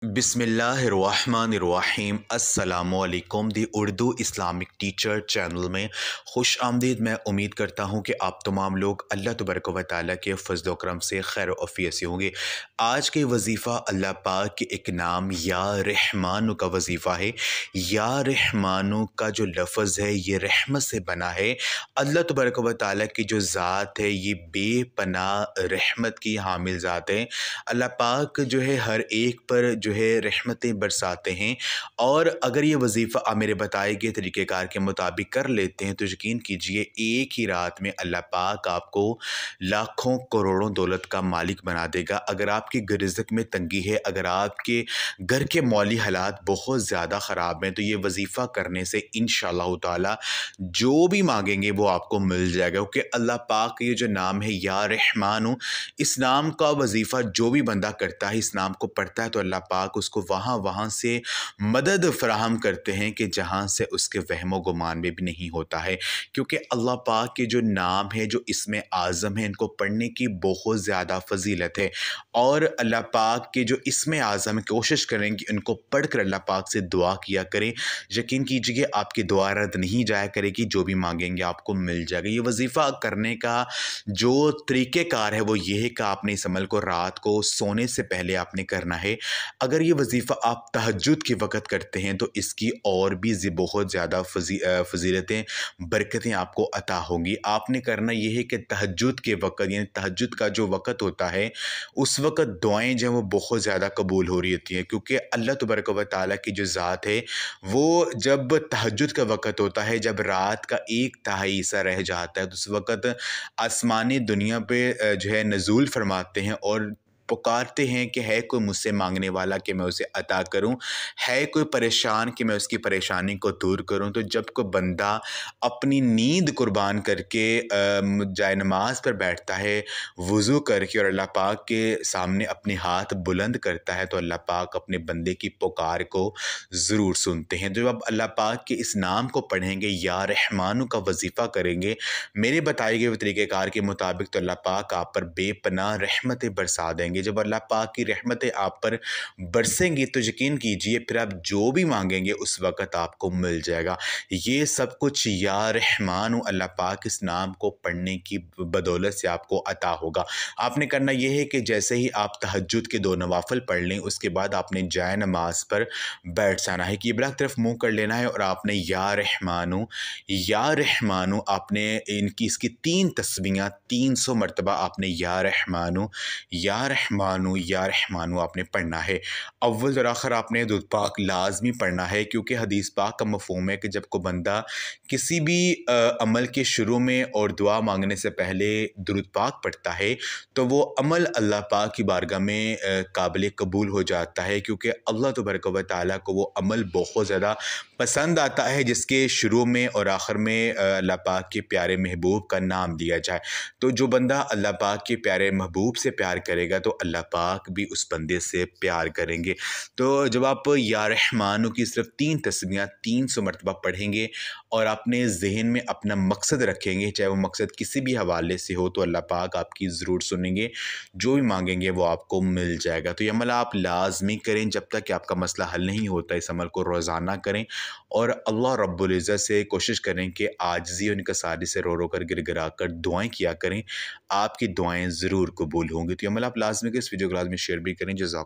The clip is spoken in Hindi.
बिस्मिल्लाहिर्रहमानिर्रहीम अस्सलामुअलैकुम दी उर्दू इस्लामिक टीचर चैनल में खुश आमदीद। मैं उम्मीद करता हूँ कि आप तमाम लोग अल्लाह तबारक व तआला के फज़ल व करम से खैर आफ़ियत से होंगे। आज के वजीफ़ा अल्लाह पाक के एक नाम या रहमानु का वजीफ़ा है। या रहमानु का जो लफ्ज़ है ये रहमत से बना है। अल्लाह तबारक व तआला की जो ज़ात है ये बेपनाह रहमत की हामिल ज़ात है। अल्लाह पाक जो है हर एक पर जो है रहमतें बरसाते हैं। और अगर ये वजीफ़ा आप मेरे बताए गए तरीक़ेकार के मुताबिक कर लेते हैं तो यकीन कीजिए एक ही रात में अल्लाह पाक आपको लाखों करोड़ों दौलत का मालिक बना देगा। अगर आपकी रिज़्क़ में तंगी है, अगर आपके घर के मौली हालात बहुत ज़्यादा ख़राब हैं, तो ये वजीफ़ा करने से इंशाअल्लाह ताला जो भी मांगेंगे वो आपको मिल जाएगा। क्योंकि अल्लाह पाक ये जो नाम है या रहमानु, इस नाम का वजीफ़ा जो भी बंदा करता है, इस नाम को पढ़ता है, तो अल्लाह पाक उसको वहाँ से मदद फ़राहम करते हैं कि जहाँ से उसके वहमो गुमान में भी नहीं होता है। क्योंकि अल्लाह पाक के जो नाम है, जो इसमें आज़म है, इनको पढ़ने की बहुत ज़्यादा फ़जीलत है। और अल्लाह पाक के जो इसमें आज़म है, कोशिश करें कि इनको पढ़ कर अल्लाह पाक से दुआ किया करें। यकीन कीजिए आपकी दुआ रद्द नहीं जाया करेगी, जो भी मांगेंगे आपको मिल जाएगा। ये वजीफ़ा करने का जो तरीक़ेकार है वो ये है कि आपने इस अमल को रात को सोने से पहले आपने करना है। अगर ये वजीफ़ा आप तहज्जुद के वक़्त करते हैं तो इसकी और भी बहुत ज़्यादा फ़जीलतें, बरकतें आपको अता होंगी। आपने करना ये है कि तहज्जुद के वक़्त, यानी तहज्जुद का जो वक़्त होता है, उस वक़्त दुआएँ जो हैं वो बहुत ज़्यादा कबूल हो रही होती हैं। क्योंकि अल्लाह तबारक व तआला की जो ज़ात है वो जब तहज्जुद का वक़्त होता है, जब रात का 1/3 हिस्सा रह जाता है, तो उस वक़्त आसमानी दुनिया पे जो है नज़ूल फरमाते हैं और पुकारते हैं कि है कोई मुझसे मांगने वाला कि मैं उसे अता करूं, है कोई परेशान कि मैं उसकी परेशानी को दूर करूं। तो जब कोई बंदा अपनी नींद कुर्बान करके जाए नमाज पर बैठता है, वज़ू करके, और अल्लाह पाक के सामने अपने हाथ बुलंद करता है, तो अल्लाह पाक अपने बंदे की पुकार को ज़रूर सुनते हैं। जब आप अल्लाह पाक के इस नाम को पढ़ेंगे, या रहमानु का वजीफ़ा करेंगे मेरे बताए गए तरीक़ेकार के मुताबिक, तो अल्लाह पाक आप पर बेपनाह रहमतें बरसा देंगे। जब अल्लाह पाक की रहमतें आप पर बरसेंगी तो यकीन कीजिए फिर आप जो भी मांगेंगे उस वक़्त आपको मिल जाएगा। ये सब कुछ या रहमानु अल्लाह पाक इस नाम को पढ़ने की बदौलत से आपको अता होगा। आपने करना ये है कि जैसे ही आप तहज्जुद के 2 नवाफ़िल पढ़ लें, उसके बाद आपने जाए नमाज़ पर बैठ जाना है, किबला की तरफ मुँह कर लेना है, और आपने या रहमानु आपने इसकी 3 तस्बीहां 300 मरतबा आपने या रहमानु आपने पढ़ना है। अव्वल और आखिर आपने दुरूद पाक लाजमी पढ़ना है। क्योंकि हदीस पाक का मफ़हूम है कि जब कोई बंदा किसी भी अमल के शुरू में और दुआ मांगने से पहले दुरूद पाक पढ़ता है, तो वो अमल अल्लाह पाक की बारगाह में काबिल कबूल हो जाता है। क्योंकि अल्लाह तबारक व तआला को वो अमल बहुत ज़्यादा पसंद आता है जिसके शुरू में और आखिर में अल्लाह पाक के प्यारे महबूब का नाम लिया जाए। तो जो बंदा अल्लाह पाक के प्यारे महबूब से प्यार करेगा तो अल्लाह पाक भी उस बंदे से प्यार करेंगे। तो जब आप या रहमानु की सिर्फ 3 तस्बीहां 300 मरतबा पढ़ेंगे और अपने ज़हन में अपना मकसद रखेंगे, चाहे वो मकसद किसी भी हवाले से हो, तो अल्लाह पाक आपकी ज़रूर सुनेंगे। जो भी मांगेंगे वो आपको मिल जाएगा। तो ये अमल आप लाजमी करें। जब तक कि आपका मसला हल नहीं होता, इस अमल को रोज़ाना करें और अल्लाह रब्बुल इज़्ज़त से कोशिश करें कि आजिज़ी और इनकिसारी से रो रो कर गिड़गिड़ा कर दुआएँ किया करें। आपकी दुआएँ ज़रूर कबूल होंगी। तो ये अमल आप लाज़मी करें। इस वीडियो को लाज़मी शेयर भी करें। जज़ाक